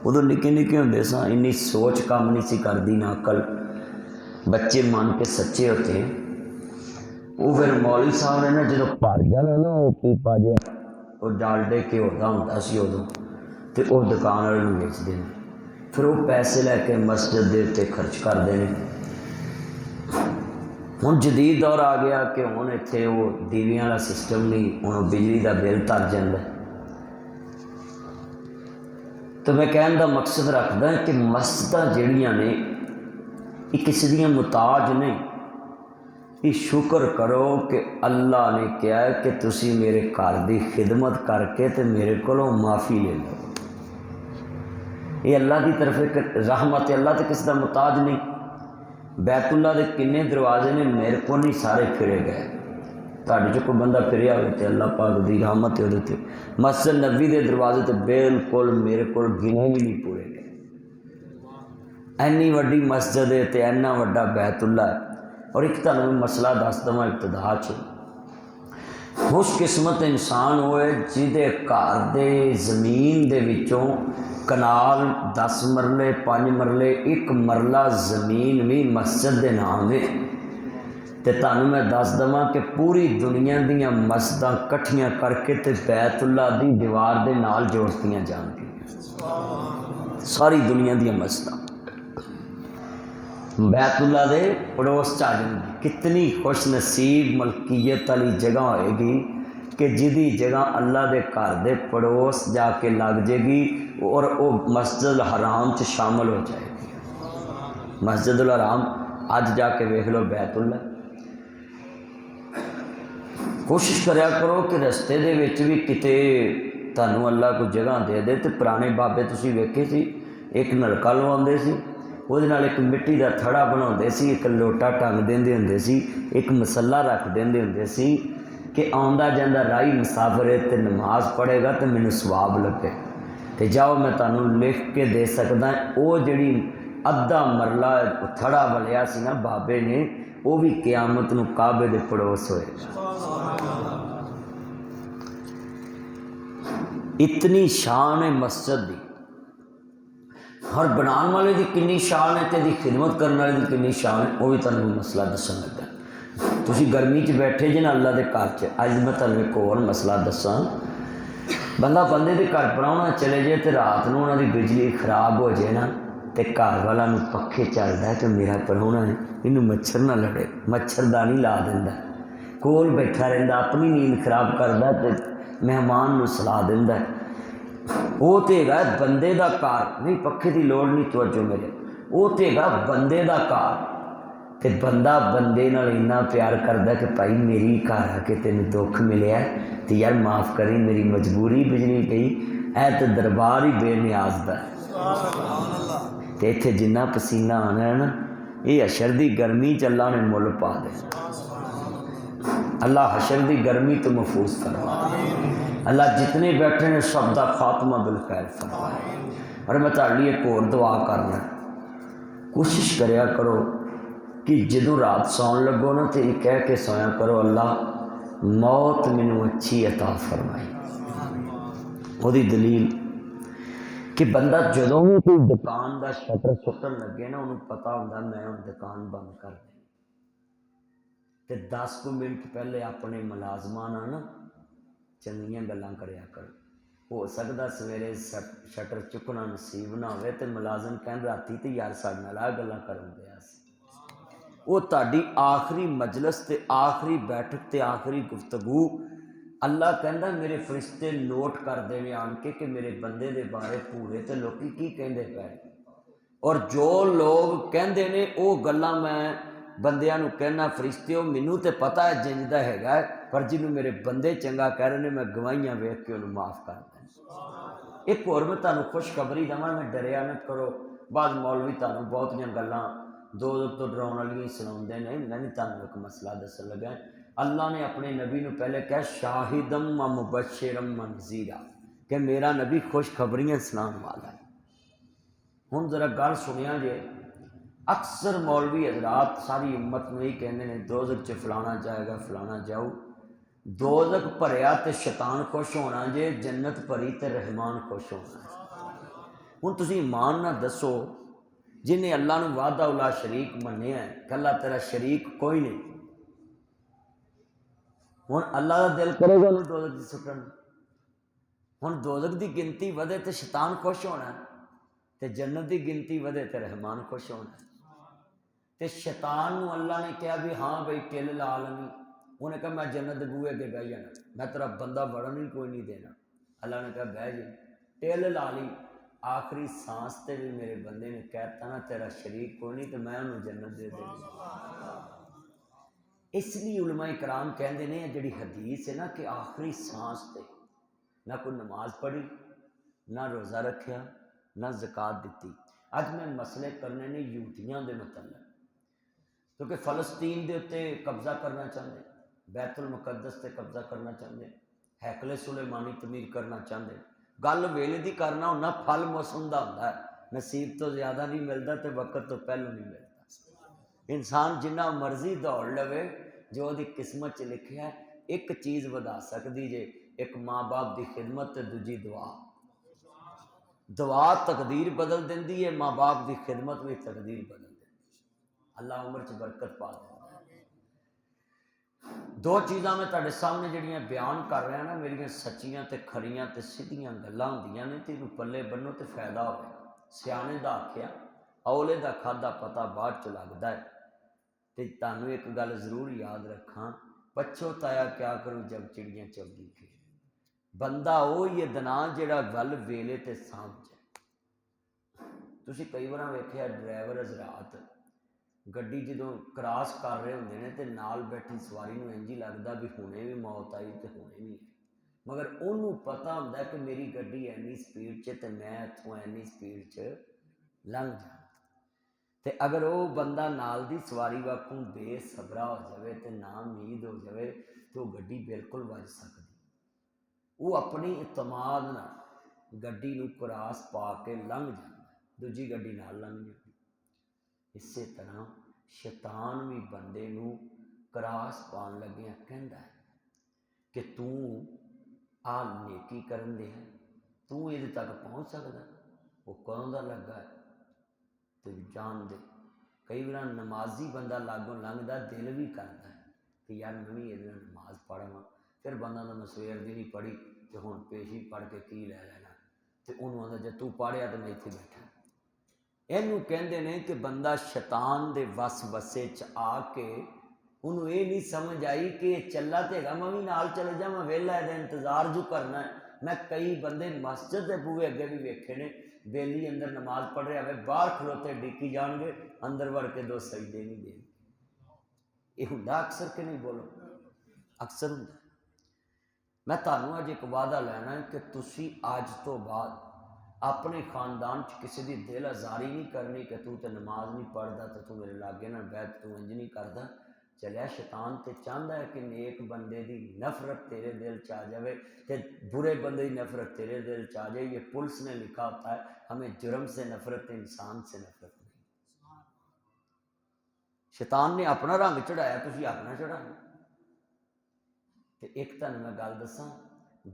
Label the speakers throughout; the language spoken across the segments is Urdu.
Speaker 1: ادو نکے نکے ہوندے ساں، اینی سوچ کام نہیں سی کردی نہ عقل، بچے مان کے سچے ہوتے ہیں۔ وہ پھر مولوی صاحب نے نا جدو بھر جانا نا وہ پیپا جہا، وہ ڈالڈے گھیو دا ہوندا سی ادو، تے وہ دکان والے نوں ویچدے نے، پھر وہ پیسے لے کے مسجد دے تے خرچ کرتے ہیں۔ ہوں جدید دور آ گیا کہ ہوں اتنے وہ دیویاں والا سسٹم نہیں، ہوں بجلی کا بل تر جاتا۔ تو میں کہنے کا مقصد رکھدا کہ مسجد جہڑیاں نے یہ کسی دیاں محتاج نہیں، یہ شکر کرو کہ اللہ نے کہا ہے کہ تسی میرے گھر دی خدمت کر کے تے میرے کولوں معافی لے لو۔ یہ اللہ کی طرف ایک رحمت ہے، اللہ تو کسی کا محتاج نہیں۔ بیت اللہ دے کنے دروازے نے، میرے کو نہیں سارے پھرے گئے، تہاڈے چ کوئی بندہ پھریا ہوئے تے اللہ پاک دی رحمت ہے تے۔ مسجد نبی دے دروازے تے بالکل میرے کو گنے بھی نہیں پورے گئے۔ اینی وڈی مسجد ہے تے اینا وڈا بیت اللہ ہے۔ اور ایک تہانوں مسئلہ دس دواں ابتدا چ، خوش قسمت انسان ہوئے جہدے گھر دے زمین دے وچوں کنال 10 مرلے 5 مرلے 1 مرلہ زمین بھی مسجد دے نام ہے۔ تے تانوں میں دس دواں کہ پوری دنیا دیاں مسجداں کٹھیاں کر کے تے بیت اللہ دی دیوار دے نال جوڑتیاں جان گئیاں، ساری دنیا دیاں مسجداں بیت اللہ دے پڑوس چ آ جائیں گی۔ کتنی خوش نصیب ملکیت والی جگہ ہوئے گی کہ جدی جگہ اللہ دے گھر دے پڑوس جا کے لگ جائے گی اور وہ مسجد الحرام چ شامل ہو جائے گی۔ مسجد الحرام اج جا کے ویکھ لو بیت اللہ۔ کوشش کریا کرو کہ رستے دے وچ بھی کتے تانوں اللہ کو جگہ دے دے تے پرانے بابے تسی ویکھے سی، ایک نلکا لواندے سی، وہ ایک مٹی کا تھڑا بنا سی، ایک لوٹا ٹنگ دے ہوں سی، ایک مسلہ رکھ دے ہوں سی کہ آندا جاندہ راہی مسافر ہے تے نماز پڑھے گا تو مینوں ثواب لگے تے جاؤ میں تانوں لکھ کے دے سکدا۔ وہ جڑی ادھا مرلہ تھڑا ولیا سی نا بابے نے، وہ بھی قیامت نو کعبے دے پڑوس ہوئے گا۔ اتنی شان ہے مسجد دی، ہر بنان والے دی کنی شان ہے تے دی خدمت کرنے والے دی کنی شان ہے، وہ بھی تمہیں مسئلہ دسن لگا۔ تسی گرمی چ بیٹھے جے نا اللہ دے گھر چ، اج میں تمہیں ایک اور مسئلہ دساں۔ بندہ بندے دے گھر پراؤنا چلے جائے تے رات نو انہاں دی بجلی خراب ہو جائے نا تے گھر والا نو پکھے چلدا ہے کہ میرا پراؤنا ہے اینوں مچھر نہ لڑے، مچھردانی لا دیندا، کول بیٹھا رہندا، اپنی نیند خراب کردا تے مہمان نو سلا دیندا ہے۔ وہ تو ہے بندے دا کار، نہیں پکھے دی لوڑ نہیں، توجہ میرے، وہ تو ہے بندے دا کار تے بندہ بندے نال اتنا پیار کردا کہ بھائی میری گھر آ کے تینوں دکھ ملیا ہے تے یار معاف کری، میری مجبوری بجلی گئی، اے تے دربار ہی بے نیاز دا ہے تے اتنے جنہ پسینہ آنا ہے نا، یہ حشر دی گرمی چ اللہ نے مل پا دے۔ اللہ حشر دی گرمی تو محفوظ فرما، اللہ جتنے بیٹھے نے سب دا خاتمہ بالخیر فرمائے۔ اور میں تہاڈے لیے ایک اور دعا کرنا، کوشش کریا کرو کہ جدوں رات سون لگو نا تو یہ کہہ کے سویا کرو اللہ موت مینوں اچھی عطا فرمائی۔ وہ دی دلیل کہ بندہ جدوں بھی کوئی دکان دا شٹر سٹن لگے نا انہوں پتہ ہوندا میں ہن دکان بند کر دیں تے 10 منٹ پہلے اپنے ملازماں نال نا چنگیاں گلاں کریا کر۔ ہو سکدا سویرے شٹر چکنا نصیب نہ ہوئے تے ملازم کہن راتی تے یار ساڈے نال آ گلاں کرن دیا سی۔ وہ تہاڈی آخری مجلس تے آخری بیٹھک تے آخری گفتگو اللہ کہندا میرے فرشتے نوٹ کر دے آن کے کہ میرے بندے دے بارے پورے تے لوکی کی کہندے پے، اور جو لوگ کہندے نے وہ گلاں میں بندیاں نو کہنا فرشتیو مینوں تے پتہ ہے جنج دا ہے پر جنوں میرے بندے چنگا کہہ رہے نے میں گواہیاں ویکھ کے انہوں معاف کر دیں۔ ایک اور میں تانوں خوشخبری دواں، میں ڈریا نہ کرو، بعض مولوی تانوں بہت دیاں گلاں دوزخ تو ڈراؤن والیاں سناؤندے نے، میں بھی تانوں ایک مسئلہ دسن لگا۔ اللہ نے اپنے نبی نو پہلے کہا شاہدم و مبشرم و نذیرا، کہ میرا نبی خوشخبریاں سنان والا ہے۔ ہن ذرا گل سنیا جے، اکثر مولوی حضرات ساری امت نو ہی کہندے نے دوزخ چ فلانا جائے گا فلانا جاؤ، دوزخ بھریا تے شیطان خوش ہونا جے، جنت بھری تے رحمان خوش ہونا ہے۔ ہوں تسی ایمان نہ دسو جنہیں اللہ نو وحدہ لا شریک منیا ہے کہ اللہ تیرا شریک کوئی نہیں، ہوں اللہ کا دل کرے گا انہوں دوزخ دی سٹن، ہوں دوزخ دی گنتی ودے تو شیطان خوش ہونا ہے، تے جنت دی گنتی ودے تے رحمان خوش ہونا ہے۔ تے شیطان نو اللہ نے کہا بھی ہاں بھائی ٹل لا لنی، انہیں کہا میں جنت دے بوئے اگے بہ جانا، میں تیرا بندہ بڑھن ہی کوئی نہیں دینا۔ اللہ نے کہا بہ جی، ٹل لا لی، آخری سانس تے بھی میرے بندے نے کہتا نا تیرا شریک کوئی نہیں تو میں انہوں جنت دے دے گا۔ اس لیے علماء کرام کہندے نے جڑی حدیث ہے نا کہ آخری سانس تے نہ کوئی نماز پڑھی، نہ روزہ رکھیا، نہ زکوٰۃ دیتی۔ اج میں مسئلے کرنے نے یہودیاں دے متعلق، کیونکہ فلسطین دے اتنے قبضہ کرنا چاہتے، بیت المقدس تے قبضہ کرنا چاہتے، ہیکل سلیمانی تعمیر کرنا چاہتے۔ گل ویلے دی کرنا ہونا، پھل موسم دا ہوندا ہے، نصیب تو زیادہ نہیں ملتا تے وقت تو پہلو نہیں ملتا۔ انسان جنہ مرضی دوڑ لوے، جو دی قسمت چ لکھیا ہے، ایک چیز ودا سکتی جے، ایک ماں باپ دی خدمت تے دوجی دعا۔ دعا تقدیر بدل دیندی ہے، ماں باپ دی خدمت بھی تقدیر بدل دیندی ہے۔ اللہ عمر چ برکت پا دیتا ہے۔ دو چیزاں میں تہاڈے سامنے جڑیاں بیان کر رہا نا، میریاں سچیاں تے کھریاں تے سیدھیاں گلاں ہوندیاں نے تے پلے بنو تے فائدہ ہوئے گا۔ سیانے دا آکھیا اولے دا کھادا پتا بعد چ لگدا ہے، تے تانوں ایک گل ضرور یاد رکھاں، پچھوتایا کیا کروں جب چڑیاں چوگی کھیل۔ بندہ وہی ہے دنا جڑا گل ویلے تے سمجھے۔ تسی کئی بار ویکھیا ڈرائیور حضرات گڈی جدوں کراس کر رہے ہوندے نے تے نال بیٹھی سواری نوں انج ہی لگدا بھی ہونے بھی موت آئی تے ہونے بھی ہے، مگر انہوں پتہ ہوندا ہے کہ میری گڈی اینی سپیڈ چ تے میں اتھوں اینی سپیڈ چ لنگھ جانا۔ تے اگر وہ بندہ نال دی سواری واکوں بے صبرا ہو جاوے تے نا امید ہو جاوے تو وہ گڈی بالکل وج سکتی۔ وہ اپنی اعتماد نال گڈی نوں کراس پا کے لنگھ جانا، دوجی گڈی نال لنگھ جاتی۔ اسی طرح شیطان بھی بندے نوں کراس پان لگیاں کہندا ہے کہ تو آ نیکی کرن دے ہے، تو یہ تک پہنچ سکدا، وہ کدوں دا لگا ہے تو جان دے۔ کئی بار نمازی بندہ لاگوں لنگدا دل بھی کرتا ہے کہ یار میں بھی یہ نماز پڑھاں، پھر بندہ تو میں سویر دی نہیں پڑھی تو ہن پیشی پڑھ کے کی لے لینا، تو انہوں آندا جے تو پڑھیا تو میں اتنے بیٹھا۔ اینوں کہندے نے کہ بندہ شیطان دے وسوسے چ آ کے انہوں یہ نہیں سمجھ آئی کہ چلا تے گا میں بھی نال چلے جا، میں ویلا ہے انتظار جو کرنا ہے۔ میں کئی بندے مسجد دے بوئے اگے بھی ویکھے نے، بیلی اندر نماز پڑھ رہے ہوئے باہر کھلوتے ڈیکی جان گے، اندر وڑ کے دو سجدے نہیں دیں۔ یہ ہوندا اکثر کہ نہیں بولو؟ اکثر ہوندا۔ میں تانوں اج ایک وعدہ لینا ہے کہ تسی اج تو بعد اپنے خاندان چ کسی دی دل آزاری نہیں کرنی کہ تو تے نماز نہیں پڑھدا تے تو میرے لاگے نہ بیٹھ، تو انج نہیں کردا۔ چلیا شیطان تے چاہتا ہے کہ نیک بندے دی نفرت تیرے دل چ آ جاوے تے برے بندے دی نفرت تیرے دل چ آ جائے۔ یہ پولیس نے لکھا ہوتا ہے ہمیں جرم سے نفرت ہے، انسان سے نفرت نہیں۔ شیطان نے اپنا رنگ چڑھایا، تسی اپنا چڑھانا۔ تے ایک تن میں گل دساں،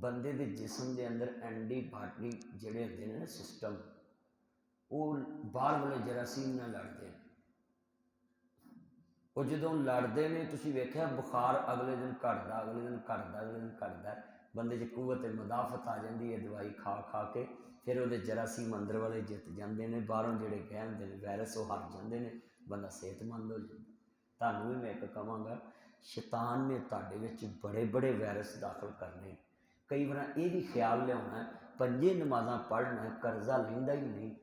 Speaker 1: بندے دے جسم دے اندر اینٹی باڈی جڑے ہوندے نے سسٹم، وہ باہر والے جراثیم نہ لڑتے ہیں۔ وہ جدوں لڑتے ہیں تسی ویکھیا بخار اگلے دن گھٹدا، اگلے دن گھٹدا، اگلے دن گھٹدا، بندے چ قوت مدافعت آ جاندی ہے دوائی کھا کھا کے، پھر وہ جراثیم اندر والے جت جاندے نے، باہروں جڑے گئے ہوندے نے وائرس وہ ہٹ جاندے نے، بندہ صحت مند ہو جاتا۔ تانوں بھی میں ایک کہاں گا، شیطان نے تہاڈے وچ بڑے بڑے وائرس داخل کرنے، کئی بار یہ بھی خیال لیاؤنا ہے پنجے نمازاں پڑھنا ہے قرضہ لیندا ہی نہیں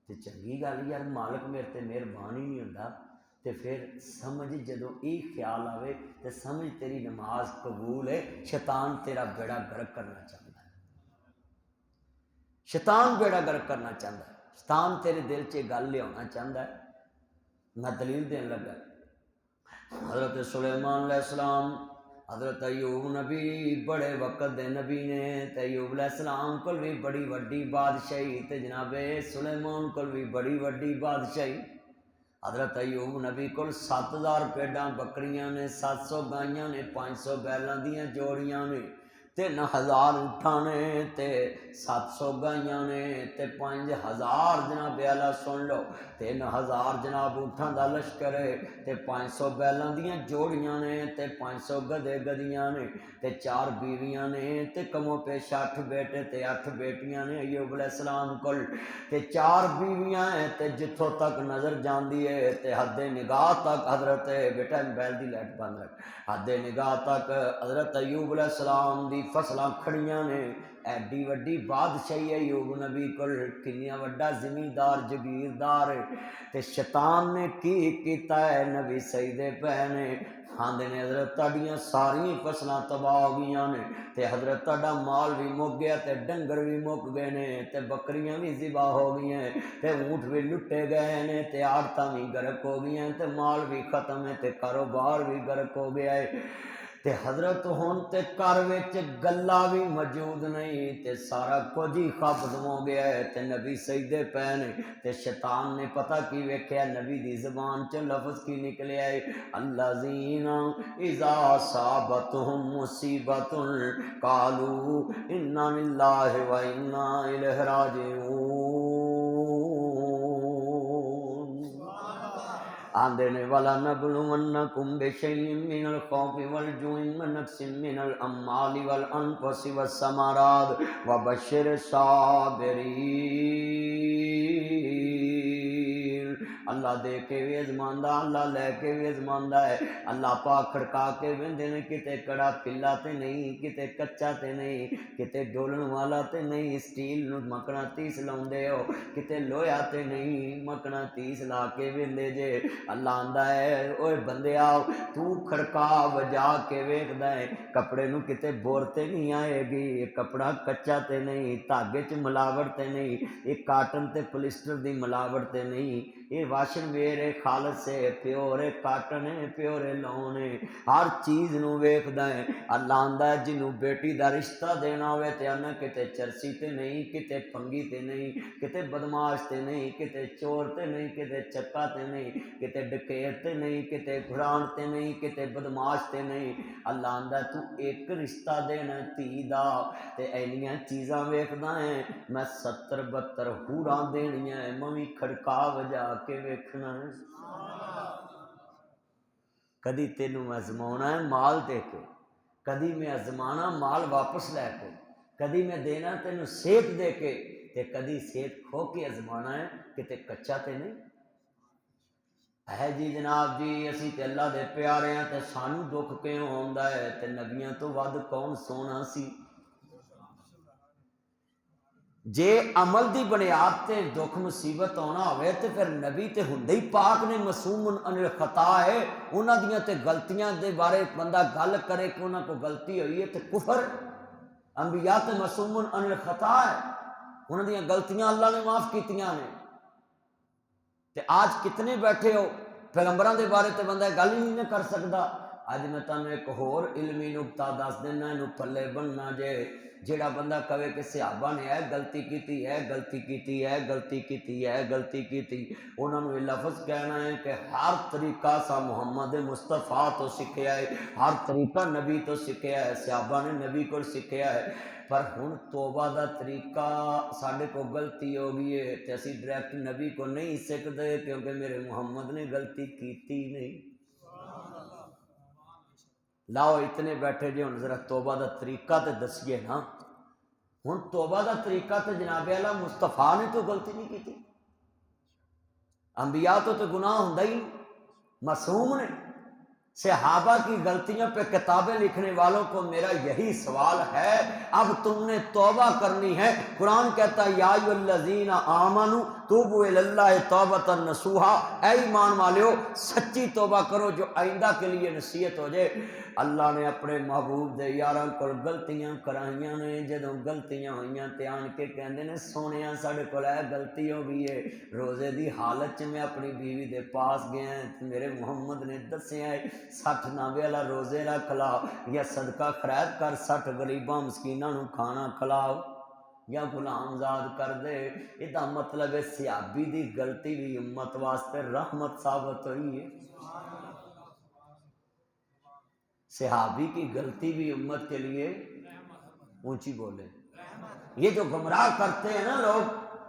Speaker 1: تو چنگی گل یار مالک میرے تے مہربان ہی نہیں ہوندا، تے پھر سمجھ جدوں یہ خیال آوے تو سمجھ تیری نماز قبول ہے، شیطان تیرا بیڑا گرک کرنا چاہتا ہے۔ شیطان بیڑا گرک کرنا چاہتا ہے، شیطان تیرے دل چ گل لیاؤنا چاہتا ہے۔ میں دلیل دین لگا، حضرت سلیمان علیہ السلام، حضرت ایوب نبی بڑے وقت دے نبی نے، تے ایوب علیہ السلام کول بھی بڑی وڈی بادشاہی، تے جناب سلیمان کول بھی بڑی وڈی بادشاہی۔ حضرت ایوب نبی کول 7000 پیڈاں بکریاں نے، 700 گائیاں نے، 500 بیلاں دیاں جوڑیاں نے، 3000 اونٹاں نے تے 700 گائیاں نے تے 5000 جناب اعلیٰ سن لو 3000 جناب اونٹاں دا لشکر ہے تے 500 بیلاں دیاں جوڑیاں نے تے 500 گدھے گدھیاں نے تے 4 بیویاں نے تے کمو پیش 8 بیٹے تے 8 بیٹیاں نے ایوب علیہ السلام کول تے 4 بیویاں ہیں تے جتھوں تک نظر جاندی ہے تے حد نگاہ تک حضرت بیٹا موبائل دی لائٹ بند رکھ حد نگاہ تک حضرت ایوب علیہ السلام دی فصلاں کھڑیاں نے ایڈی وڈی بادشاہی ایوب نبی کول کنیا وڈا زمیندار جگیردار تے شیطان نے کی کیتا ہے نبی سجدے پے نے آندے نے حضرت تہاڈیاں ساری فصلاں تباہ ہو گئیاں نے تے حضرت تہاڈا مال بھی مک گیا تے ڈنگر بھی مک گئے نے تے بکریاں بھی ذبح ہو گئی ہیں تے اونٹ بھی لٹے گئے نے تے عادتاں بھی غرق ہو گئی ہیں تے مال بھی ختم ہے تے کاروبار بھی غرق ہو گیا ہے تے حضرت ہون تے گھر وچ گلا بھی موجود نہیں تے سارا کچھ ہی ختم ہو گیا ہے تے نبی سجدے پے نے تے شیطان نے پتہ کی ویکھیا نبی دی زبان چ لفظ کی نکلیا ہے الذین اذا اصابتهم مصیبۃ قالوا انا للہ و انا الیہ راجعون آندے نے والا نبلونکم بشیء من الخوف والجوع ونقص من الاموال والانفس والثمرات وبشر الصابرین اللہ دے کے بھی ازماندا اللہ لے کے بھی ازماندا ہے اللہ پاک کھڑکا کے ویندے نے کتے کڑا پلا تے نہیں کتے کچا تے نہیں کتے ڈولن والا تے نہیں سٹیل نو مقناطیس لاوندے ہو کتے لوہا تے نہیں مقناطیس لا کے ویندے جے اللہ آندا ہے اوے بندیا تو کھڑکا وجا کے ویکھدا ہے کپڑے نو کتے بور تے نہیں آئے گی یہ کپڑا کچا تے نہیں دھاگے چ ملاوٹ تے نہیں یہ کاٹن تے پولیسٹر دی ملاوٹ تے نہیں یہ واشن ویئر ہے خالص سے پیور ہے کاٹن ہے پیور ہے لون ہے ہر چیز نو ویکھدا ہے اللہ آندا ہے جنوں بیٹی دا رشتہ دینا ہوئے تے انا کتے چرسی تے نہیں کتے پنگی تے نہیں کتے بدماش تے نہیں کتے چور تے نہیں کتے چکا تے نہیں کتے ڈکیت تے نہیں کتے گھران تے نہیں کتے بدماش تے نہیں اللہ آندا ہے تو ایک رشتہ دینا تھی دا تے اینیاں چیزاں ویکھدا ہے میں 70 72 ہوراں دینیاں ہے میں کھڑکا وجا کے ویکھنا ہے کدی تینوں میں ازمانا ہے مال دے کے کدی میں ازمانا مال واپس لے کے کدی میں دینا تینوں صحت دے کے تے کدی صحت کھو کے ازمانا ہے کتے کچا تے نہیں ہے جی جناب جی اسی تے اللہ دے پیارے ہیں تے سانو دکھ کیوں ہوندا ہے تے نبیاں تو ود کون سونا سی جے عمل دی بنیاد تے دکھ مصیبت آنا ہوئے تے پھر نبی تے ہندے ہی پاک نے معصوم عن الخطا ہے انہاں دیاں تے غلطیاں دے بارے بندہ گل کرے کہ انہاں کو غلطی ہوئی ہے تے کفر انبیاء تے معصوم عن الخطا ہے انہاں دیاں غلطیاں اللہ نے معاف کیتیاں نے تے آج کتنے بیٹھے ہو پیغمبراں دے بارے تے بندہ گل ہی نہیں کر سکدا اج میں تانوں ایک ہور علمی نکتہ دس دینا اینو پلے بننا جے جیڑا بندہ کہے کہ صحابہ نے ہے غلطی کیتی ہے غلطی کیتی ہے غلطی کیتی ہے غلطی کیتی انہاں نوں یہ لفظ کہنا ہے کہ ہر طریقہ سا محمد مصطفیٰ تو سکھیا ہے ہر طریقہ نبی تو سکھیا ہے صحابہ نے نبی کو سکھیا ہے پر ہن توبہ دا طریقہ ساڈے کو غلطی ہو گئی ہے تے اسی ڈائریکٹ نبی کو نہیں سکھدے کیونکہ میرے محمد نے غلطی کیتی نہیں لاؤ اتنے بیٹھے جی ہن ذرا توبہ دا طریقہ تے دسیے نا ہن توبہ دا طریقہ تے جناب اعلیٰ مصطفیٰ نے تو غلطی نہیں کیتی انبیاء تو گناہ ہوندا ہی معصوم نے صحابہ کی غلطیوں پہ کتابیں لکھنے والوں کو میرا یہی سوال ہے اب تم نے توبہ کرنی ہے قرآن کہتا ہے یا ایھا الذین آمنوا توبوا الی اللہ توبۃ نصوحا اے ایمان والو سچی توبہ کرو جو آئندہ کے لیے نصیحت ہو جائے اللہ نے اپنے محبوب دے یاراں کول غلطیاں کرائیاں نے جدوں غلطیاں ہوئیاں تے آن کے کہندے نے سونیاں ساڈے کول اے غلطی ہو گئی ہے روزے دی حالت چ میں اپنی بیوی دے پاس گیا تے میرے محمد نے دسیا ہے 60 ناوے والا روزے رکھ لا یا صدقہ خیرات کر 60 غریباں مسکیناں نوں کھانا کھلاؤ یا غلام زاد کر دے یہ مطلب ہے صحابی دی غلطی بھی امت واسطے رحمت ثابت ہوئی ہے صحابی کی غلطی بھی امت کے لیے اونچی بولے. یہ جو گمراہ کرتے ہیں نا لوگ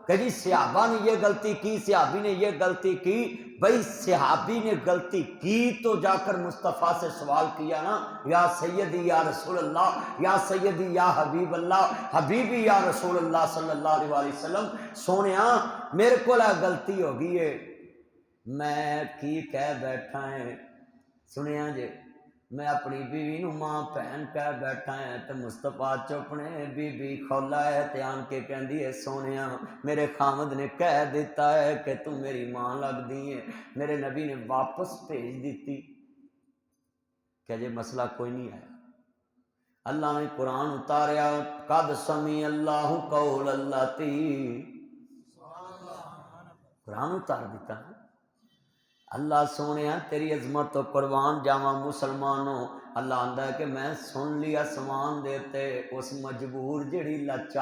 Speaker 1: کہ جی صحابہ نے یہ غلطی کی، صحابی نے یہ غلطی کی، بھائی صحابی نے غلطی کی تو جا کر مصطفیٰ سے سوال کیا نا، یا سیدی یا رسول اللہ، یا سیدی یا حبیب اللہ، حبیبی یا رسول اللہ صلی اللہ علیہ وآلہ وسلم، سونیا میرے کو غلطی ہو گئی ہے، میں کی کہہ بیٹھا ہے. سنیا جے میں اپنی بیوی نو ماں بہن کہہ بیٹھا ہے تو مصطفیٰ چپ نے بی بی کھولا ہے تے آن کے کہندی ہے سونیا میرے خامد نے کہہ دیتا ہے کہ تم میری ماں لگ دی ہے. میرے نبی نے واپس بھیج دیتی کہ یہ مسئلہ کوئی نہیں آیا. اللہ نے قرآن اتاریا قد سمی اللہ قول اللاتی، قرآن اتار دیتا ہے. اللہ سونے تیری عظمت تو قربان جاواں مسلمانوں. اللہ آندا ہے کہ میں سن لیا سمان دیتے اس مجبور جڑی لچا